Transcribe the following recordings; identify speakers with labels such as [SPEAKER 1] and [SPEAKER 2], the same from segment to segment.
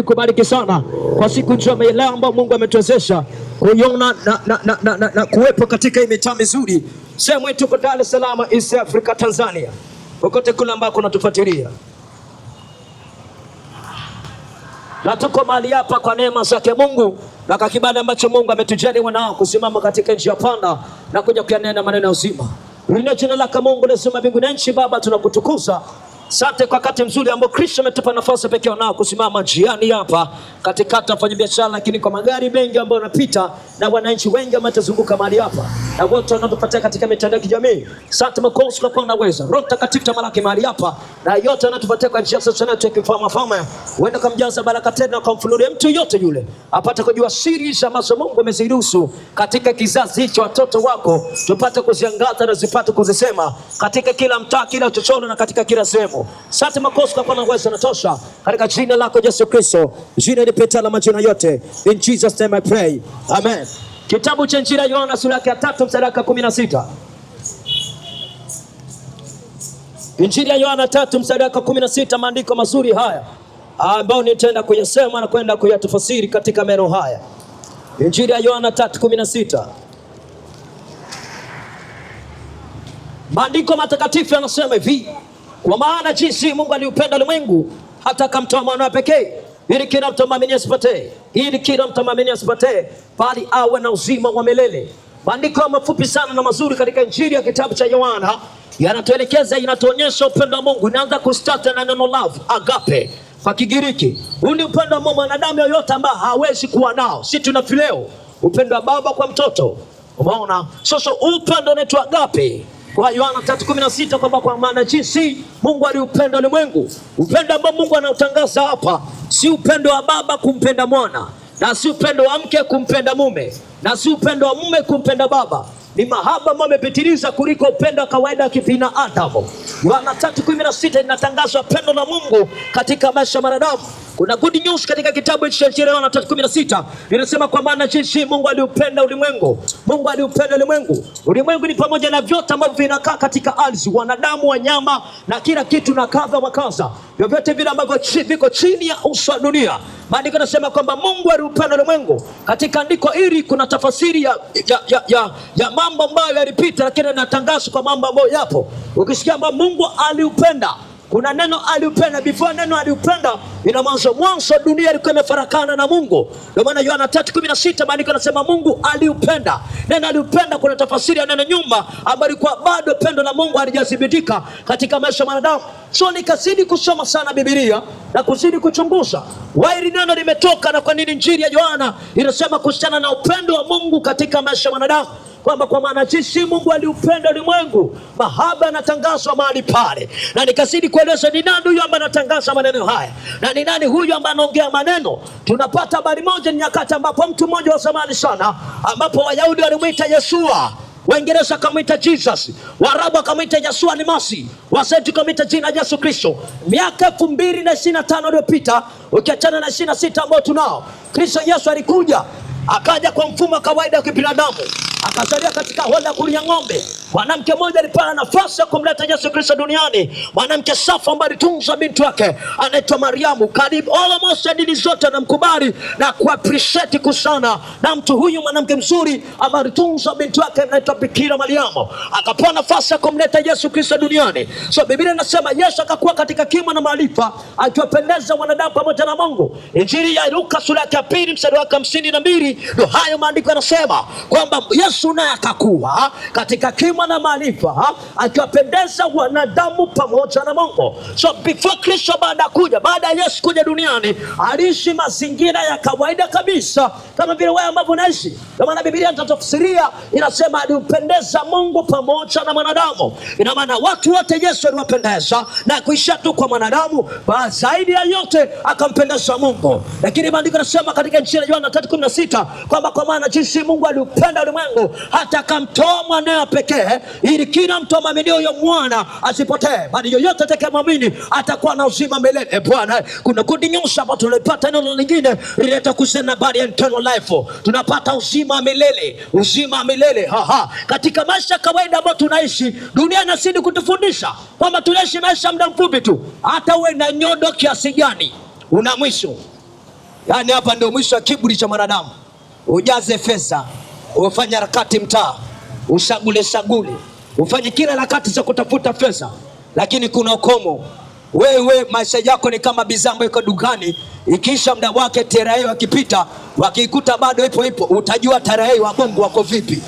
[SPEAKER 1] Kubariki sana kwa siku njema ile ambayo Mungu ametuwezesha kuiona na kuwepo katika hii mitaa mizuri. Sehemu yetu kwa Dar es Salaam, East Africa, Tanzania. Kokote kule ambako unatufuatilia. Na tuko mahali hapa kwa neema zake Mungu na kwa kibali ambacho Mungu ametujalia wanao kusimama katika njia panda na kuja kuyanena maneno ya uzima. Lina jina lako Mungu lazima mbingu na nchi. Baba, tunakutukuza. Asante kwa wakati mzuri ambao Kristo ametupa nafasi pekee nao kusimama njiani hapa katikati wafanya biashara, lakini kwa magari mengi ambayo yanapita na wananchi wengi ambao watazunguka mahali hapa na wote wanatupatia katika mitandao ya kijamii. Asante Mwokozi kwa kuwa unaweza. Roho Mtakatifu tamalaki mahali hapa na yote anatupatia kwa njia sasa yetu kifama uende kumjaza baraka tena kwa mfunulie mtu yote yule apate kujua siri ambazo Mungu ameziruhusu katika kizazi hicho, watoto wako tupate kuziangaza na zipate kuzisema katika kila mtaa, kila chochoro na katika kila sehemu. Asante Mwokozi kwa kuwa unaweza, natosha katika jina lako Yesu Kristo, jina lipitalo majina yote. In Jesus name I pray. Amen. Kitabu cha Injili ya Yohana sura ya 3 mstari wa 16. Injili ya Yohana 3 mstari wa 16, maandiko mazuri haya ambao nitaenda kuyasema na kwenda kuyatafsiri katika maneno haya. Injili ya Yohana 3:16. Maandiko matakatifu yanasema hivi: kwa maana jinsi Mungu aliupenda ulimwengu hata akamtoa mwanawe pekee, ili kila mtu amwamini asipotee, bali awe na uzima wa milele. Maandiko mafupi sana na mazuri katika Injili ya kitabu cha Yohana yanatuelekeza, inatuonyesha upendo wa Mungu. Inaanza kustart na neno love, agape kwa Kigiriki. Huu ni upendo wa mwanadamu yoyote ambaye hawezi kuwa nao. Sisi tuna fileo, upendo wa baba kwa mtoto. Umeona? Sasa upendo unaitwa agape. Kwa Yohana 3:16 kwamba kwa maana jinsi Mungu aliupenda ulimwengu. Upendo ambao Mungu anautangaza hapa si upendo wa baba kumpenda mwana, na si upendo wa mke kumpenda mume, na si upendo wa mume kumpenda baba. Ni mahaba ambayo yamepitiliza kuliko upendo wa kawaida wa kibinadamu. Yohana 3:16 inatangaza pendo la Mungu katika maisha ya wanadamu. Kuna good news katika kitabu cha Injili ya Yohana 3:16. Inasema kwa maana jinsi Mungu aliupenda ulimwengu. Mungu aliupenda ulimwengu. Ulimwengu ni pamoja na vyote ambavyo vinakaa katika ardhi, wanadamu, wanyama na kila kitu na kadha wa kadha. Vyote vile ambavyo viko chini ya uso wa dunia. Maandiko yanasema kwamba Mungu aliupenda ulimwengu. Katika andiko hili kuna tafasiri ya mambo ambayo yalipita, lakini natangazwa kwa mambo ambayo yapo. Ukisikia kwamba Mungu aliupenda, kuna neno aliupenda. Before neno aliupenda ina mwanzo dunia ilikuwa imefarakana na Mungu. Ndio maana Yohana 3:16 maandiko yanasema Mungu aliupenda. Neno aliupenda kuna tafasiri ya neno nyuma ambayo ilikuwa bado pendo la Mungu halijathibitika katika maisha ya wanadamu. So nikazidi kusoma sana Biblia na kuzidi kuchunguza wapi neno limetoka na kwa nini Injili ya Yohana inasema kuhusiana na upendo wa Mungu katika maisha ya wanadamu. Kwamba kwa maana jinsi Mungu aliupenda ulimwengu, mahaba yanatangazwa mahali pale. Na nikazidi kueleza ni nani huyu ambaye anatangaza maneno haya, na ni nani huyu ambaye anaongea maneno. Tunapata habari moja, ni nyakati ambapo mtu mmoja wa zamani sana, ambapo Wayahudi walimuita Yeshua, Waingereza kumuita Jesus, Waarabu wakamuita Yeshua ni Masi, Wasetu kumuita jina Yesu Kristo. Miaka 2025 iliyopita, ukiachana na 26 ambao tunao, Kristo Yesu alikuja, akaja kwa mfumo wa kawaida wa kibinadamu, akazalia katika honda kulia ng'ombe. Mwanamke mmoja alipata nafasi ya kumleta Yesu Kristo duniani, mwanamke safi ambaye alitunza binti wake anaitwa Mariamu. Karibu almost dini zote anamkubali na kuappreciate kusana na mtu huyu, mwanamke mzuri ambaye alitunza binti wake anaitwa Bikira Mariamu, akapewa nafasi ya kumleta Yesu Kristo duniani. So Biblia inasema Yesu akakuwa katika kimo na maarifa, akiwapendeza wanadamu pamoja na Mungu. Injili ya Luka sura ya 2 mstari wa 52 ndio hayo maandiko yanasema kwamba Yesu naye akakuwa katika kimo na maarifa, akiwapendeza wanadamu pamoja na Mungu. So before Kristo baada ya Yesu kuja duniani, aliishi mazingira ya kawaida kabisa kama vile wewe ambavyo unaishi. Kwa maana Biblia inatafsiria inasema aliupendeza Mungu pamoja na mwanadamu. Ina maana watu wote Yesu aliwapendeza na kuisha tu kwa mwanadamu, zaidi ya yote akampendeza Mungu. Lakini maandiko yanasema katika Injili ya Yohana 3:16 kwamba kwa maana jinsi Mungu aliupenda ulimwengu hata akamtoa mwanawe pekee, ili kila mtu amwamini huyo mwana asipotee, bali yoyote atakayemwamini atakuwa na uzima milele. Bwana, kuna good news hapa tunapata, neno lingine lileta kusema habari ya eternal life. Tunapata uzima milele, uzima milele. Katika maisha kawaida ambayo tunaishi, dunia inazidi kutufundisha kwamba tunaishi maisha muda mfupi tu. Hata uwe na nyodo kiasi gani, una mwisho. Yani hapa ndio mwisho wa kiburi cha mwanadamu. Ujaze pesa, ufanye harakati mtaa, ushagule, ufanye kila harakati za kutafuta pesa, lakini kuna ukomo. Wewe maisha yako ni kama bidhaa ambayo iko dukani, ikiisha muda wake tarehe wakipita, wakikuta bado ipo, utajua tarehe wa Mungu wako vipi.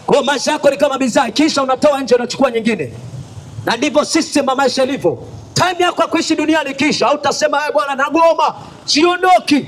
[SPEAKER 1] Kwa maisha yako ni kama bidhaa, ikiisha unatoa nje unachukua nyingine. Na ndivyo system ya maisha ilivyo. Time yako kuishi duniani kisha hautasema bwana nagoma, siondoki.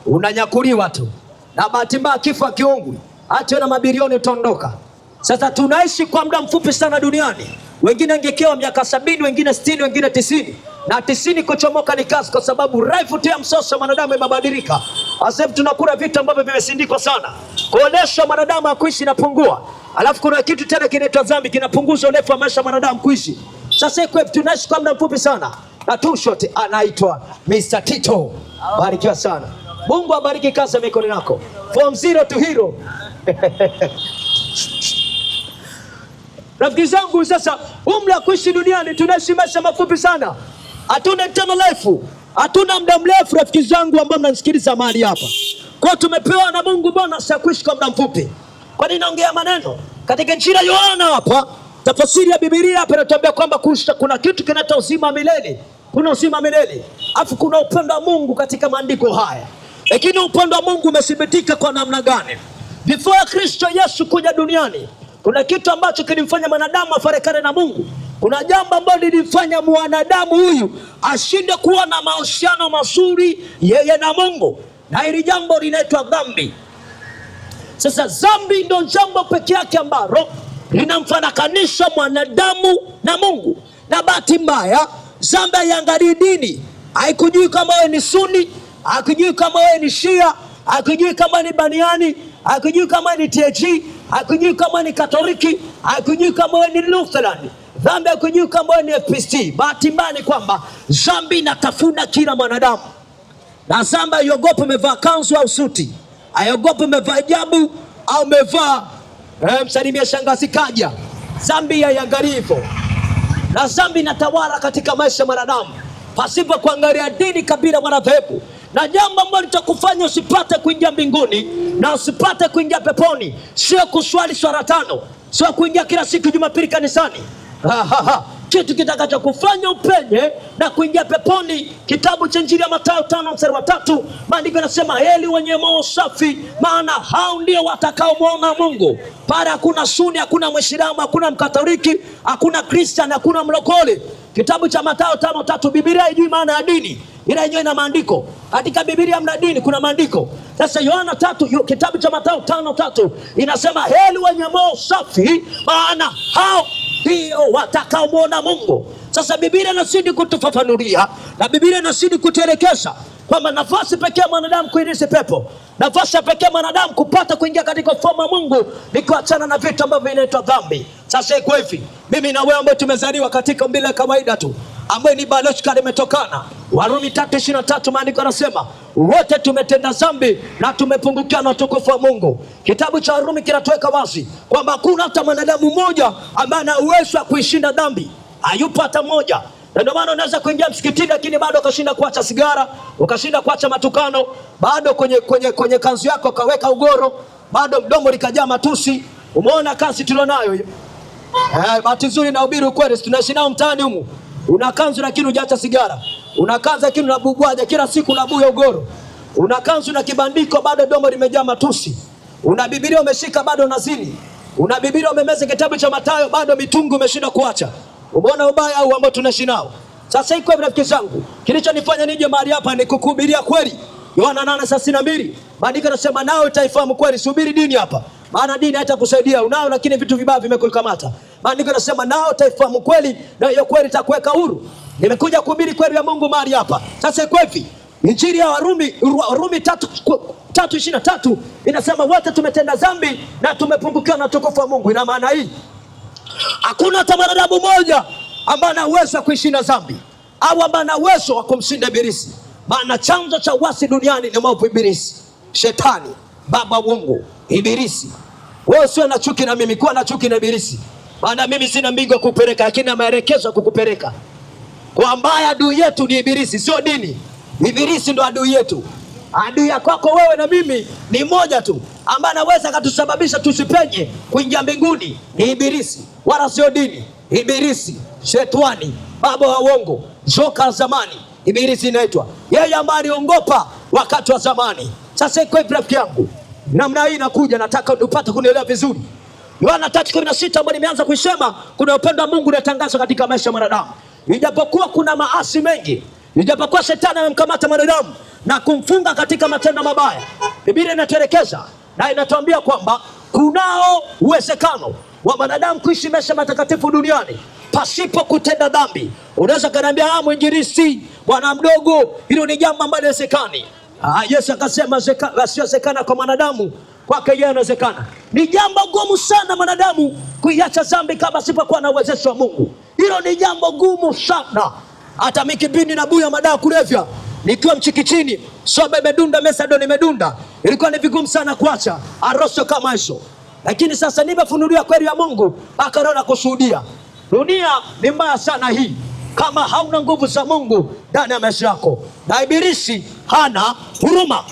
[SPEAKER 1] Unanyakuliwa tu. Na bahati mbaya kifo kiungwi, hata na mabilioni utaondoka. Sasa tunaishi kwa muda mfupi sana duniani. Wengine angekewa miaka 70, wengine 60, wengine 90. Na 90 kuchomoka ni kazi, kwa sababu life ya msoso mwanadamu imebadilika. Sasa tunakula vitu ambavyo vimesindikwa sana. Kuonesha mwanadamu kuishi inapungua. Alafu kuna kitu tena kinaitwa dhambi, kinapunguza urefu wa maisha mwanadamu kuishi. Sasa tunaishi kwa muda mfupi sana. Na tu short anaitwa Mr. Tito. Barikiwa sana. Mungu abariki kazi ya mikono yako. From zero to hero. Rafiki zangu, sasa umri wa kuishi duniani tunaishi maisha mafupi sana. Hatuna eternal life. Hatuna muda mrefu rafiki zangu ambao mnanisikiliza mahali hapa. Kwa tumepewa na Mungu bonus ya kuishi kwa muda mfupi. Kwa nini naongea maneno? Katika Injili ya Yohana hapa, tafsiri ya Biblia hapa inatuambia kwamba kuna kitu kinaitwa uzima milele. Kuna uzima milele. Alafu kuna upendo wa Mungu katika maandiko haya. Lakini upendo wa Mungu umethibitika kwa namna gani? Before Kristo Yesu kuja duniani, kuna kitu ambacho kilimfanya mwanadamu afarakane na Mungu. Kuna jambo ambalo lilimfanya mwanadamu huyu ashinde kuwa na mahusiano mazuri yeye na Mungu. Na hili jambo linaitwa dhambi. Sasa dhambi ndio jambo pekee yake ambalo linamfarakanisha mwanadamu na Mungu. Na bahati mbaya dhambi haiangalii dini. Haikujui kama wewe ni Sunni, haikujui kama wewe ni Shia, haikujui kama ni Baniani, haikujui kama ni TG, haikujui kama ni Katoliki, haikujui kama wewe ni Lutheran. Dhambi haikujui kama wewe ni FPC. Bahati mbaya ni kwamba dhambi inatafuna kila mwanadamu. Na dhambi haiogopi umevaa kanzu au suti, haiogopi umevaa hijabu au umevaa msalimia shangazi kaja. Dhambi haiangalii hivyo. Na dhambi inatawala katika maisha ya mwanadamu pasipo kuangalia dini, kabila wala dhehebu. Na jambo ambalo litakufanya usipate kuingia mbinguni na usipate kuingia peponi sio kuswali swala 5, sio kuingia kila siku Jumapili kanisani. Kitu kitakachokufanya upenye na kuingia peponi, kitabu cha Injili ya Mathayo 5:3, maandiko yanasema heri wenye moyo safi, maana hao ndio watakaomwona Mungu. Pale hakuna Sunni, hakuna Muislamu, hakuna Mkatoliki, hakuna Kristian, hakuna mlokole. Kitabu cha Mathayo 5:3, Biblia haijui maana ya dini, ila yenyewe ina maandiko. Katika Biblia hamna dini, kuna maandiko. Sasa Yohana 3, kitabu cha Mathayo 5:3 inasema heri wenye moyo safi, maana hao ndio watakaomwona Mungu. Sasa Biblia inazidi kutufafanulia na Biblia inazidi kutuelekeza kwamba nafasi pekee mwanadamu kuirithi pepo, nafasi pekee mwanadamu kupata kuingia katika ufalme wa Mungu ni kuachana na vitu ambavyo vinaitwa dhambi. Sasa iko hivi, mimi na wewe ambao tumezaliwa katika umbile la kawaida tu, ambaye ni biological imetokana. Warumi 3:23 maandiko yanasema wote tumetenda dhambi na tumepungukiwa na utukufu wa Mungu. Kitabu cha Warumi kinatuweka wazi kwamba hakuna hata mwanadamu mmoja ambaye ana uwezo wa kuishinda dhambi. Hayupo hata mmoja. Na ndio maana unaweza kuingia msikitini lakini bado ukashinda kuacha sigara, ukashinda kuacha matukano, bado kwenye kanzu yako kaweka ugoro, bado mdomo likajaa matusi. Umeona kazi tulionayo hiyo? Bahati nzuri na ubiri ukweli, tunaishi nao mtaani humu. Una kanzu lakini hujaacha sigara. Una kanzu lakini unabugwaja kila siku, unabuya ugoro. Una kanzu na kibandiko bado domo limejaa matusi. Una Biblia umeshika bado unazini. Una Biblia umemeza kitabu cha Mathayo bado mitungu umeshinda kuacha. Umeona ubaya au ambao tunaishi nao? Sasa iko hivi rafiki zangu, kilichonifanya nije mahali hapa ni kukuhubiria kweli. Yohana 8:32 maandiko yanasema nao utaifahamu kweli, subiri dini hapa. Maana dini haitakusaidia, unao lakini vitu vibaya vimekukamata. Maandiko yanasema nao utaifahamu kweli na hiyo kweli itakuweka huru. Nimekuja kuhubiri kweli ya Mungu mahali hapa. Sasa iko hivi, Injili ya Warumi 3:23 inasema wote tumetenda dhambi na tumepungukiwa na utukufu wa Mungu. Ina maana hii hakuna hata mwanadamu mmoja ambaye ana uwezo wa kuishinda dhambi au ambaye ana uwezo wa kumshinda ibilisi. Maana chanzo cha uasi duniani ni mwovu ibilisi, shetani, baba wa Mungu, ibilisi. Wewe sio na chuki na mimi, kuwa na chuki na ibilisi. Maana mimi sina mbingu kukupeleka, lakini na maelekezo kukupeleka. Kwa mbaya adui yetu ni ibilisi, sio dini. Ibilisi ndo adui yetu. Adui ya kwako wewe na mimi ni mmoja tu, ambaye anaweza akatusababisha tusipenye kuingia mbinguni. Ni ibilisi, wala sio dini. Ibilisi, shetani, baba wa uongo, joka la zamani. Ibilisi inaitwa yeye ambaye aliongopa wakati wa zamani. Sasa iko hivi rafiki yangu, namna hii inakuja, nataka upate kunielewa vizuri. Yohana 3:16 ambayo nimeanza kuisema, kuna upendo wa Mungu unatangazwa katika maisha ya mwanadamu. Ijapokuwa kuna maasi mengi, ijapokuwa shetani amemkamata mwanadamu na kumfunga katika matendo mabaya, Biblia inatuelekeza na inatuambia kwamba kunao uwezekano wa mwanadamu kuishi maisha matakatifu duniani pasipo kutenda dhambi. Unaweza kaniambia, mwinjilisti, bwana mdogo, hilo ni jambo ambalo haliwezekani. Yesu akasema yasiyowezekana kwa mwanadamu kwake yeye inawezekana. Ni jambo gumu sana mwanadamu kuiacha dhambi kama sipokuwa na uwezesho wa Mungu. Hilo ni jambo gumu sana. Hata mimi kipindi na buya madawa kulevya, nikiwa mchikichini, soba imedunda, Methadone imedunda, ilikuwa ni vigumu sana kuacha aroso kama hizo. Lakini sasa nimefunuliwa kweli ya Mungu, akaona kushuhudia. Dunia ni mbaya sana hii kama hauna nguvu za Mungu ndani ya maisha yako, na ibilisi hana huruma.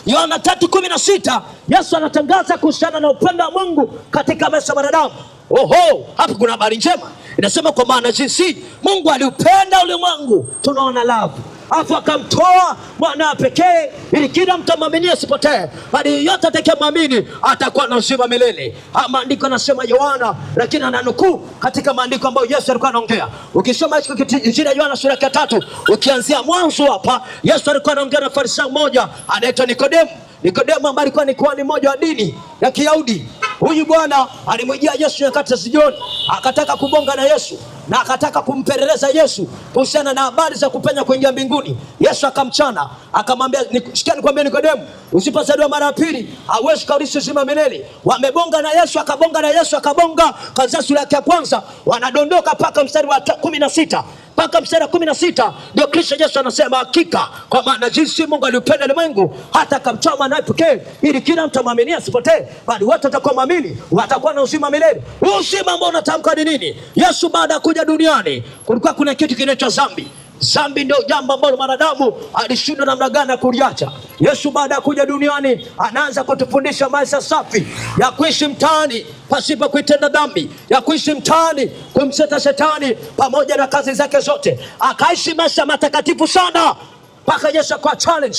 [SPEAKER 1] Yohana 3:16 Yesu anatangaza kuhusiana na upendo wa Mungu katika maisha ya wanadamu. Oho, hapa kuna habari njema. Inasema kwa maana jinsi Mungu aliupenda ulimwengu, tunaona love, afu akamtoa mwana pekee ili kila mtu amwamini asipotee, bali yeyote atakayemwamini atakuwa na uzima milele. Maandiko yanasema Yohana, lakini ananukuu katika maandiko ambayo Yesu alikuwa anaongea. Ukisoma Injili ya Yohana sura ya 3 ukianzia mwanzo hapa, Yesu alikuwa anaongea na Farisayo mmoja anaitwa Nikodemo. Nikodemo ambaye alikuwa ni kuhani mmoja wa dini ya Kiyahudi. Huyu bwana alimjia Yesu nyakati za jioni, akataka kubonga na Yesu na akataka kumpeleleza Yesu kuhusiana na habari za kupenya kuingia mbinguni. Yesu akamchana, akamwambia, sikia nikwambie Nikodemo, usipozaliwa mara ya pili hauwezi kuurithi uzima milele. Wamebonga na Yesu, akabonga na Yesu, akabonga kwanza sura ya kwanza, wanadondoka mpaka mstari wa 16 mpaka mstari wa 16 ndio Kristo Yesu anasema, hakika kwa maana jinsi Mungu aliupenda ulimwengu hata akamtoa mwanawe pekee ili kila mtu amwamini asipotee, bali wote watakaoamini watakuwa na uzima milele. Uzima ambao unatamka ni nini? Yesu baada ya kuja duniani kulikuwa kuna kitu kinaitwa dhambi. Dhambi ndio jambo ambalo mwanadamu alishindwa namna gani kuliacha. Yesu baada ya kuja duniani anaanza kutufundisha maisha safi ya kuishi mtaani pasipo kuitenda dhambi, ya kuishi mtaani kumseta shetani pamoja na kazi zake zote. Akaishi maisha matakatifu sana mpaka Yesu kwa challenge.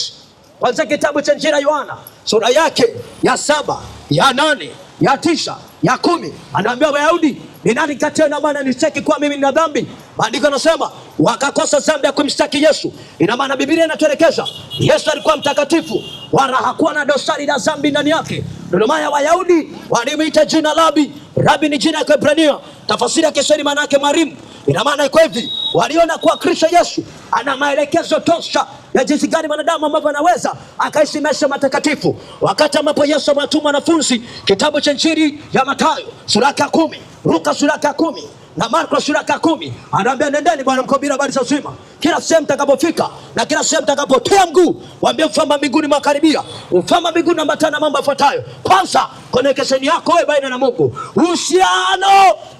[SPEAKER 1] Kwanza kitabu cha Injili ya Yohana sura yake ya 7, ya 8, ya 9, ya 10 anaambia Wayahudi, ni nani kati yenu ambaye ananistaki kwa mimi nina dhambi? Maandiko yanasema wakakosa dhambi ya kumshtaki Yesu. Ina maana Biblia inatuelekeza Yesu alikuwa mtakatifu, wala hakuwa na dosari la dhambi ndani yake. Ndio maana Wayahudi walimuita jina Rabi. Rabi ni jina la Kiebrania, tafsiri ya Kiswahili maana yake mwalimu. Ina maana iko hivi, waliona kuwa Kristo Yesu ana maelekezo tosha ya jinsi gani mwanadamu ambavyo anaweza akaishi maisha matakatifu. Wakati ambapo Yesu amewatuma wanafunzi, kitabu cha Injili ya Mathayo sura ya 10, Luka sura ya 10 na Marko sura ya 10, anaambia nendeni bwana mkahubiri habari za uzima kila sehemu mtakapofika, na kila sehemu mtakapotia mguu waambie ufalme wa mbinguni umekaribia. Ufalme wa mbinguni unaambatana na mambo yafuatayo. Kwanza, connection yako wewe baina na Mungu, uhusiano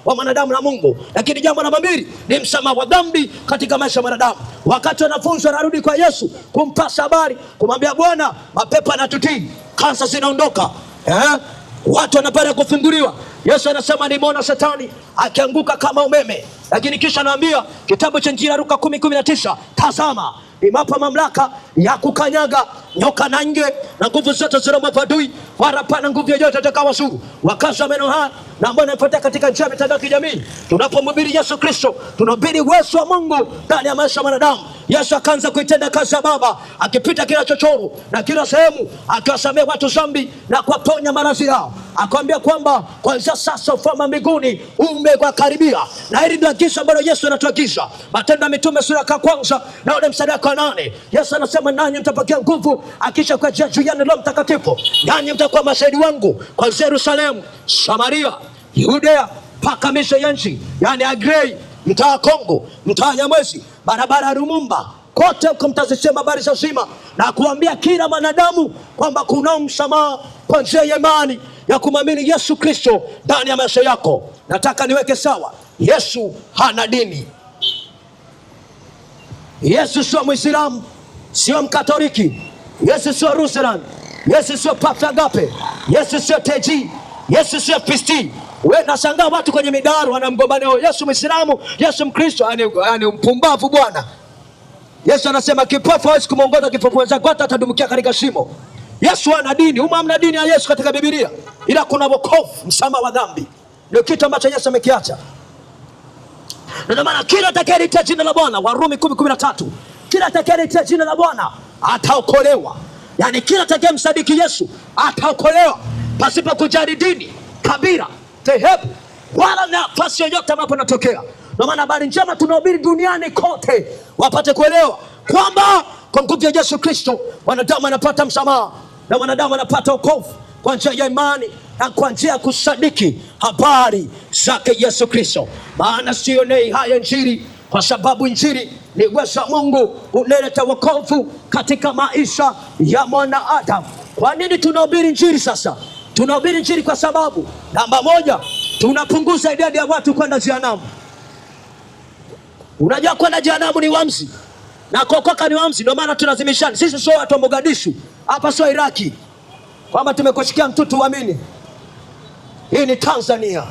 [SPEAKER 1] wa mwanadamu na Mungu. Lakini jambo namba 2 ni msamaha wa dhambi katika maisha ya mwanadamu. Wakati wanafunzi wanarudi kwa Yesu kumpasha habari, kumwambia Bwana, mapepo yanatutii, kansa zinaondoka, watu wanapata kufunguliwa, Yesu anasema nimeona Shetani akianguka kama umeme. Lakini kisha anaambia kitabu cha Injili ya Luka 10:19, tazama nimewapa mamlaka ya kukanyaga nyoka na nge na nguvu zote za roho wa adui, wala hapana nguvu yoyote itakayowazuru. Wakaza maneno haya na ambao nafuata katika njia ya mitandao ya kijamii. Tunapomhubiri Yesu Kristo, tunahubiri uwezo wa Mungu ndani ya maisha ya mwanadamu. Yesu akaanza kuitenda kazi ya Baba, akipita kila chochoro na kila sehemu, akiwasamehe watu dhambi na kuwaponya maradhi yao. Akamwambia kwamba kuanzia sasa ufalme wa mbinguni umekaribia. Na hili ndio agizo ambalo Yesu anatuagiza. Matendo ya Mitume sura ya 1 na ule mstari wa 8. Yesu anasema nanyi mtapokea nguvu akisha kwa juu ya Roho Mtakatifu. Nanyi mtakuwa mashahidi wangu kwa Yerusalemu, Samaria, Yudea mpaka misho ya nchi, yani Agrei, mtaa wa Kongo, mtaa wa Nyamwezi, barabara ya Lumumba, kote huko mtazisema habari za uzima na kuambia kila mwanadamu kwamba kuna msamaha kwa njia ya imani ya kumwamini Yesu Kristo ndani ya maisha yako. Nataka niweke sawa, Yesu hana dini. Yesu sio Muislamu, sio Mkatoliki. Yesu sio Lutheran. Yesu sio Papa Agape. Yesu sio TG. Yesu sio FPCT. Wewe nashangaa watu kwenye midaro wanamgombania Yesu Muislamu, Yesu Mkristo, yani mpumbavu bwana. Yesu anasema kipofu hawezi kumuongoza kipofu wenzake, hata atadumukia katika shimo. Yesu ana dini, hamna dini ya Yesu katika Biblia. Ila kuna wokovu, msamaha wa dhambi. Ndio kitu ambacho Yesu amekiacha. Ndio maana kila atakayeliitia jina la Bwana, Warumi 10:13, kila atakayeliitia jina la Bwana ataokolewa. Yani kila atakayemsadiki Yesu ataokolewa, pasipo kujali dini, kabila, dhehebu wala nafasi yoyote ambapo natokea. Ndio maana habari njema tunahubiri duniani kote, wapate kuelewa kwamba kwa nguvu ya Yesu Kristo wanadamu wanapata msamaha na wanadamu wanapata wokovu kwa njia ya imani na kwa njia ya kusadiki habari zake Yesu Kristo. Maana sionei haya Injili, kwa sababu Injili ni uwezo wa Mungu unaleta wokovu katika maisha ya mwanadamu. Kwa nini tunahubiri Injili sasa? Tunahubiri Injili kwa sababu namba moja, tunapunguza idadi ya watu kwenda jehanamu. Unajua kwenda jehanamu ni uamuzi na kuokoka ni uamuzi. Ndio maana tunazimishana. Sisi sio watu wa Mogadishu, hapa sio Iraki kwamba tumekushikia mtutu uamini. Hii ni Tanzania.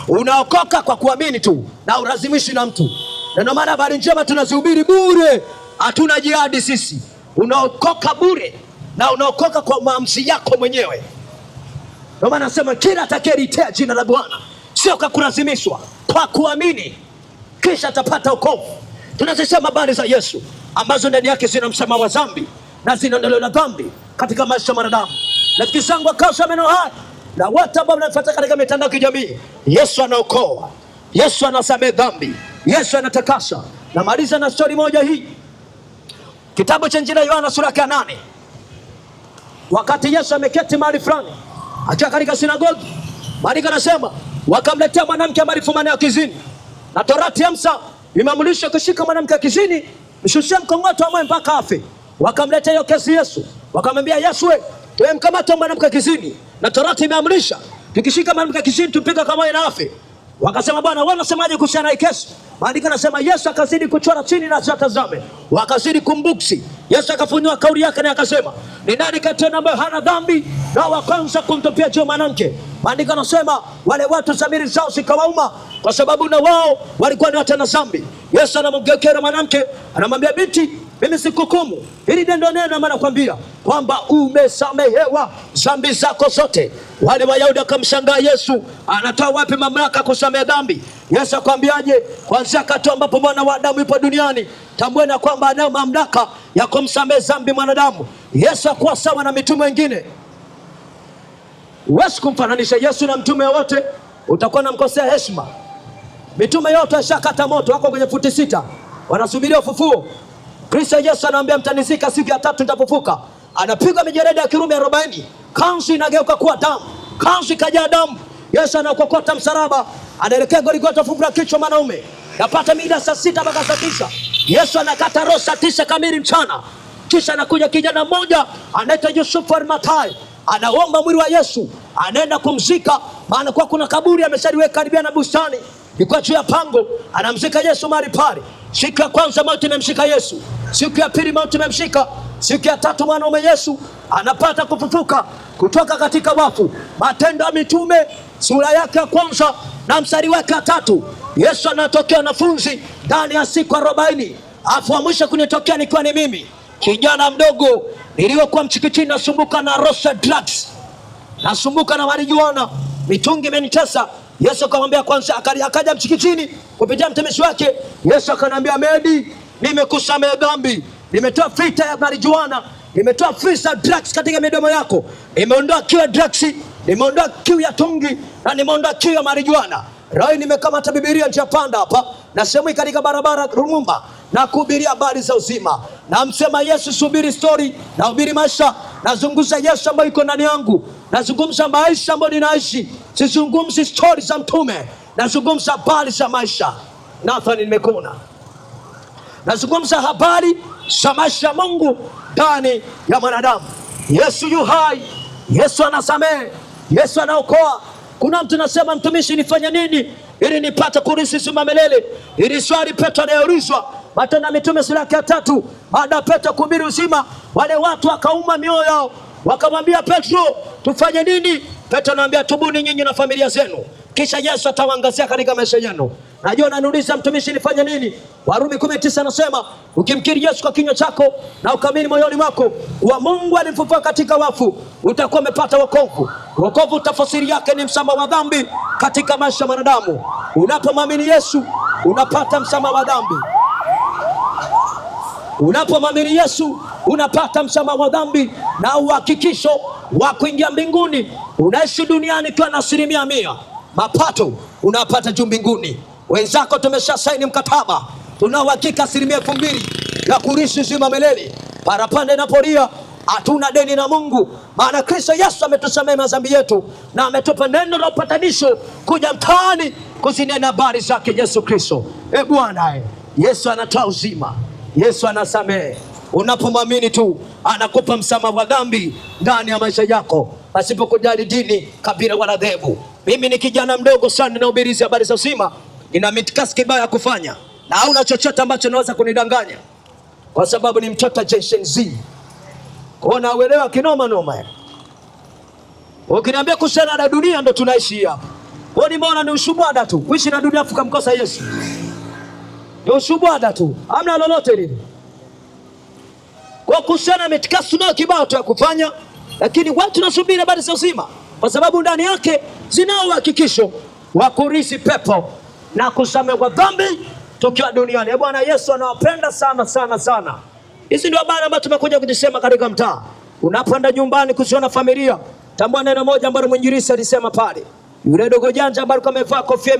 [SPEAKER 1] Unaokoka kwa kuamini tu na ulazimishi na mtu. Na ndio maana habari njema tunazihubiri bure. Hatuna jihadi sisi. Unaokoka bure na unaokoka kwa maamuzi yako mwenyewe. Ndio maana nasema kila atakayeliitia jina la Bwana, sio kwa kulazimishwa, kwa kuamini, kisha atapata wokovu. Tunazisema habari za Yesu ambazo ndani yake zina msamaha wa dhambi na zinaondoleo la dhambi katika maisha ya mwanadamu. Rafiki zangu, akasha maneno haya na watu ambao mnafuata katika mitandao ya kijamii, Yesu anaokoa, Yesu anasamehe dhambi, Yesu anatakasa. Na maliza na story moja hii. Kitabu cha Injili ya Yohana sura ya 8. Wakati Yesu ameketi mahali fulani akiwa katika sinagogi, maandiko yanasema wakamletea mwanamke ambaye alifumania akizini. Na Torati ya Musa imeamrisha kushika mwanamke akizini, mshushie mkongoto wa moyo mpaka afe. Wakamletea hiyo kesi Yesu. Wakamwambia Yesu, wewe mkamata mwanamke akizini, na Torati imeamrisha tukishika mwanamke akizini tupige kama yeye na afe. Wakasema Bwana, wewe unasemaje kuhusiana na kesi? Maandiko yanasema Yesu akazidi kuchora chini na atazame. Wakazidi kumbuksi. Yesu akafunua kauli yake na akasema, ni nani kati yenu ambaye hana dhambi na wa kwanza kumtupia jiwe mwanamke? Maandiko yanasema wale watu dhamiri zao zikawauma, kwa sababu na wao walikuwa ni watenda dhambi. Yesu anamgeukia mwanamke, anamwambia binti, mimi sikuhukumu. Hili ndio neno ambalo nakwambia kwamba umesamehewa dhambi zako zote. Wale Wayahudi wakamshangaa Yesu, anatoa wapi mamlaka kusamehe dhambi? Yesu akwambiaje? Kwanza wakati ambapo mwana wa Adamu yupo duniani, tambueni kwamba anayo mamlaka ya kumsamehe dhambi mwanadamu. Yesu hakuwa sawa na mitume wengine. Huwezi kumfananisha Yesu na mtume wote, utakuwa unamkosea heshima. Mitume yote washakata moto, wako kwenye futi 6 wanasubiria ufufuo. Kristo Yesu anaambia mtanizika, siku ya 3 nitafufuka. Anapigwa mijeledi ya Kirumi 40, kanzu inageuka kuwa damu, kanzu ikajaa damu. Yesu anakokota msalaba, anaelekea Golgotha, fufura kichwa mwanaume. Napata mida saa 6 mpaka saa 9. Yesu anakata roho saa 9 kamili mchana. Kisha anakuja kijana mmoja anaitwa Yusufu Arimathaya, anaomba mwili wa Yesu, anaenda kumzika, maana kwa kuna kaburi ameshaliweka karibia na bustani, iko juu ya pango. Anamzika Yesu mahali pale. Siku ya kwanza mauti imemshika Yesu, siku ya pili mauti imemshika, siku ya 3 mwanaume Yesu anapata kufufuka kutoka katika wafu. Matendo ya Mitume sura yake ya 1 na mstari wake wa 3. Yesu anatokea wanafunzi ndani ya siku 40. Afu wa mwisho kunitokea nikiwa ni mimi, kijana mdogo niliyokuwa mchikichini, nasumbuka na Rosa drugs, nasumbuka na marijuana, mitungi imenitesa. Yesu akamwambia kwanza, akaja mchikichini kupitia mtumishi wake. Yesu akanambia, Medi, nimekusamehe dhambi, nimetoa fita ya marijuana, nimetoa fita drugs katika midomo yako, nimeondoa kiu ya drugs, nimeondoa kiu ya tungi, na nimeondoa kiu ya marijuana. Leo nimekamata Biblia njia panda hapa na sehemu katika barabara Rumumba na kuhubiria habari za uzima. Na msema Yesu, subiri story na hubiri maisha. Nazungumza Yesu ambaye yuko ndani yangu, nazungumza maisha ambayo ninaishi. Sizungumzi story za mtume, nazungumza habari za maisha. Nathan nimekuona. Nazungumza habari za maisha ya Mungu ndani ya mwanadamu. Yesu yu hai, Yesu anasamehe, Yesu anaokoa. Kuna mtu anasema, mtumishi nifanye nini ili nipate kurithi uzima milele? Ili swali Petro anayeulizwa Matendo ya Mitume sura ya 3, baada ya Petro kuhubiri uzima, wale watu wakauma mioyo yao, wakamwambia Petro, tufanye nini? Petro anamwambia, tubuni nyinyi na familia zenu, kisha Yesu atawaangazia katika maisha yenu. Najua unaniuliza mtumishi, nifanye nini? Warumi 19 anasema, ukimkiri Yesu kwa kinywa chako na ukamini moyoni mwako wa Mungu alimfufua katika wafu, utakuwa umepata wokovu. Wokovu tafsiri yake ni msamaha wa dhambi katika maisha ya wanadamu. Unapomwamini Yesu unapata msamaha wa dhambi. Unapomwamini Yesu unapata msamaha wa dhambi na uhakikisho wa kuingia mbinguni. Unaishi duniani kwa na 100% mapato unapata juu mbinguni. Wenzako tumesha saini mkataba, tuna uhakika 2,000 ya kurithi uzima milele. Parapanda inapolia, hatuna deni na Mungu, maana Kristo Yesu ametusamehe madhambi yetu na ametupa neno la upatanisho kuja mtaani kuzinena habari zake Yesu Kristo. Bwana, Yesu anatoa uzima, Yesu anasamehe. Unapomwamini tu anakupa msamaha wa dhambi ndani ya maisha yako, pasipo kujali dini, kabila wala dhehebu. Mimi ni kijana mdogo sana, ninahubiri habari za uzima, nina mitikasi kibaya ya kufanya na hauna chochote ambacho naweza kunidanganya, kwa sababu ni mtoto Gen Z. Kuona uelewa kinoma noma. Ukiniambia kuhusiana na dunia ndo tunaishi hapa. Kwa nini mbona ni ushubwada tu? Kuishi na dunia afuka mkosa Yesu. Ni ushubwada tu. Hamna lolote lile. Kwa kuhusiana mitikasi tunao kibao tu ya kufanya, lakini watu nasubiri habari za uzima, kwa sababu ndani yake zinao uhakikisho wa kurithi pepo na kusamehewa dhambi tukiwa duniani. Bwana Yesu anawapenda sana sana sana. Hizi ndio habari ambazo tumekuja kujisema katika mtaa. Unapoenda nyumbani kuziona familia, tambua neno moja ambalo mwinjilisti alisema pale. Yule dogo janja ambaye kama amevaa kofia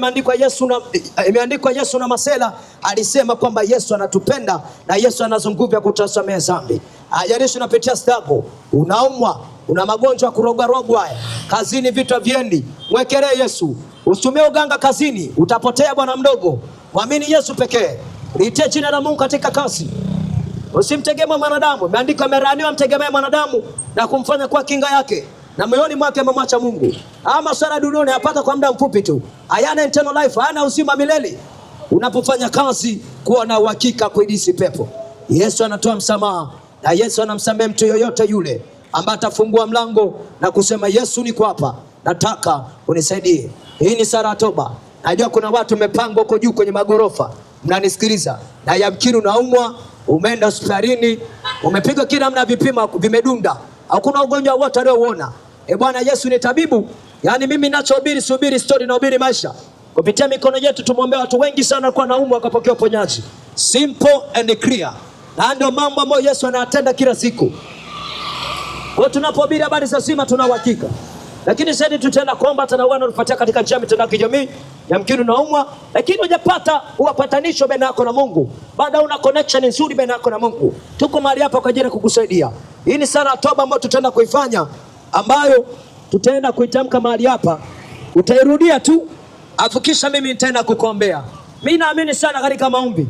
[SPEAKER 1] imeandikwa Yesu na masela, alisema kwamba Yesu anatupenda na Yesu anazungumzia kutusamehe dhambi. Ajalishi unapitia struggle, unaumwa, una magonjwa kurogwa haya, kazini vitu viendi, mwekelee Yesu. Usitumie uganga kazini, utapotea bwana mdogo. Mwamini Yesu pekee. Litie jina la Mungu katika kazi. Usimtegemee mwanadamu. Imeandikwa ameraniwa mtegemee mwanadamu na kumfanya kwa kinga yake, na moyoni mwake amemwacha Mungu. Ama sara duniani yapata kwa muda mfupi tu, hayana eternal life, hayana uzima milele. Unapofanya kazi, kuwa na uhakika kuidisi pepo. Yesu anatoa msamaha, na Yesu anamsamehe mtu yoyote yule ambaye atafungua mlango na kusema, Yesu niko hapa, nataka unisaidie. Hii ni sala toba. Najua kuna watu mmepangwa huko juu kwenye magorofa, mnanisikiliza, na yamkini unaumwa, umeenda hospitalini, umepiga kila namna vipimo vimedunda, hakuna ugonjwa wote aliouona. Bwana Yesu ni tabibu. Yaani mimi ninachohubiri subiri story, na hubiri maisha. Kupitia mikono yetu tumwombea watu wengi sana kwa naumwa wakapokea uponyaji. Simple and clear. Na ndio mambo ambayo Yesu anatenda kila siku. Kwa tunapohubiri habari za uzima tuna uhakika. Lakini sasa tutaenda kuomba tena wana ufuatia katika mitandao ya kijamii. Yamkini unaumwa lakini hujapata upatanisho baina yako na Mungu. Bado una connection nzuri baina yako na Mungu. Tuko mahali hapa kwa ajili ya kukusaidia. Hii ni sala toba ambayo tutaenda kuifanya, ambayo tutaenda kuitamka mahali hapa. Utairudia tu, afukisha mimi nitaenda kukuombea. Mimi naamini sana katika maombi.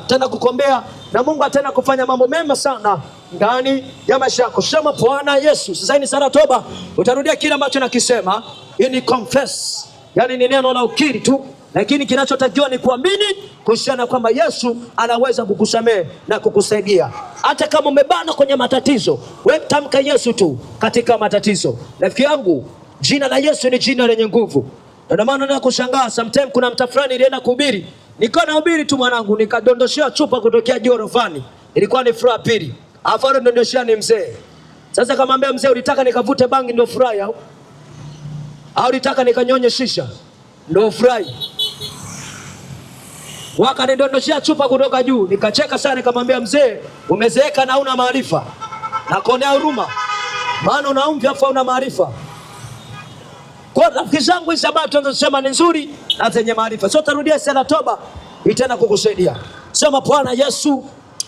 [SPEAKER 1] Tena kukuombea na Mungu ataenda kufanya mambo mema sana ndani ya maisha yako. Sema Bwana Yesu. Sasa ni sala toba, utarudia kile ambacho nakisema. Hii ni confess. Yaani ni neno la ukiri tu, lakini kinachotakiwa ni kuamini kuhusiana kwamba Yesu anaweza kukusamehe na kukusaidia. Hata kama umebana kwenye matatizo, wewe tamka Yesu tu katika matatizo. Rafiki yangu, jina la Yesu ni jina lenye nguvu. Ndio maana nakushangaa sometimes kuna mtu fulani alienda kuhubiri, niko nahubiri tu mwanangu, nikadondoshia chupa kutokea juu orofani. Ilikuwa ni furaha pili. Afaro ndondoshia ni mzee. Sasa kamwambia mzee, ulitaka nikavute bangi ndio furahi au ulitaka nikanyonye shisha ndio furahi? Wakanidondoshia chupa kutoka juu, nikacheka sana, nikamwambia mzee, umezeeka na una maarifa. Nakuonea huruma, maana unaumvi afa una maarifa. Kwa rafiki zangu hizi habari tunazosema ni nzuri na zenye maarifa. Sio tarudia sala toba itana kukusaidia. Sema Bwana Yesu,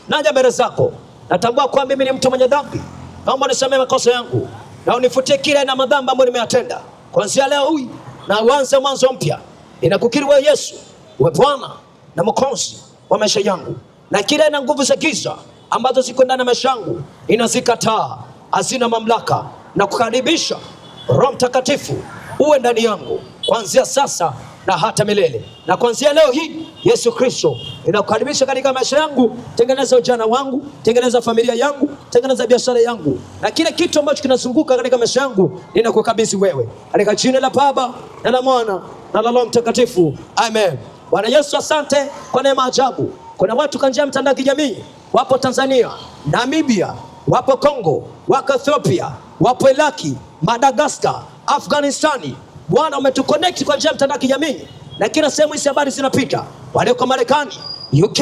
[SPEAKER 1] naja mbele zako. Natambua kwamba mimi ni mtu mwenye dhambi. Naomba unisamehe makosa yangu na unifutie kila aina madhambi ambayo nimeyatenda. Kuanzia leo hii na uanze mwanzo mpya. Ninakukiri wewe Yesu, wewe Bwana na Mwokozi wa maisha yangu. Na kila aina nguvu za giza ambazo ziko ndani ya maisha yangu ninazikataa, hazina mamlaka, na kukaribisha Roho Mtakatifu uwe ndani yangu kuanzia sasa na hata milele. Na kuanzia leo hii, Yesu Kristo, ninakukaribisha katika maisha yangu. Tengeneza ujana wangu, tengeneza familia yangu, tengeneza biashara yangu, na kile kitu ambacho kinazunguka katika maisha yangu ninakukabidhi wewe, katika jina la Baba na la Mwana na la Roho Mtakatifu, amen. Bwana Yesu, asante kwa neema ajabu. Kuna watu kwa njia ya mtandao wa kijamii, wapo Tanzania, Namibia, wapo Kongo, wako Ethiopia, wapo Iraki, Madagascar, Afghanistani. Bwana, umetuconnect kwa njia ya mtandao wa kijamii, na kila sehemu hizi habari zinapita. Walioko Marekani, UK,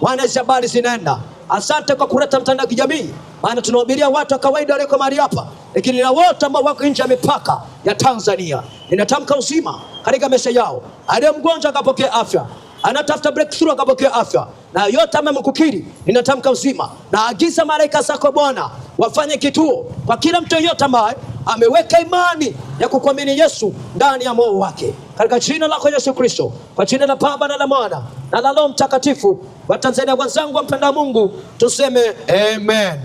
[SPEAKER 1] Bwana, hizi habari zinaenda. Asante kwa kuleta mtandao wa kijamii, maana tunawahubiria watu wa kawaida walioko mahali hapa, lakini na wote ambao wako nje ya mipaka ya Tanzania. Ninatamka uzima katika maisha yao. Aliye mgonjwa akapokea afya, anatafuta breakthrough akapokea afya, na yote amemkukiri, ninatamka uzima. Na agiza malaika zako Bwana wafanye kituo kwa kila mtu yote ambaye ameweka imani ya kukuamini Yesu ndani ya moyo wake, katika jina lako Yesu Kristo, kwa jina la Baba na la Mwana na la Roho Mtakatifu. Watanzania wenzangu wampenda Mungu, tuseme amen.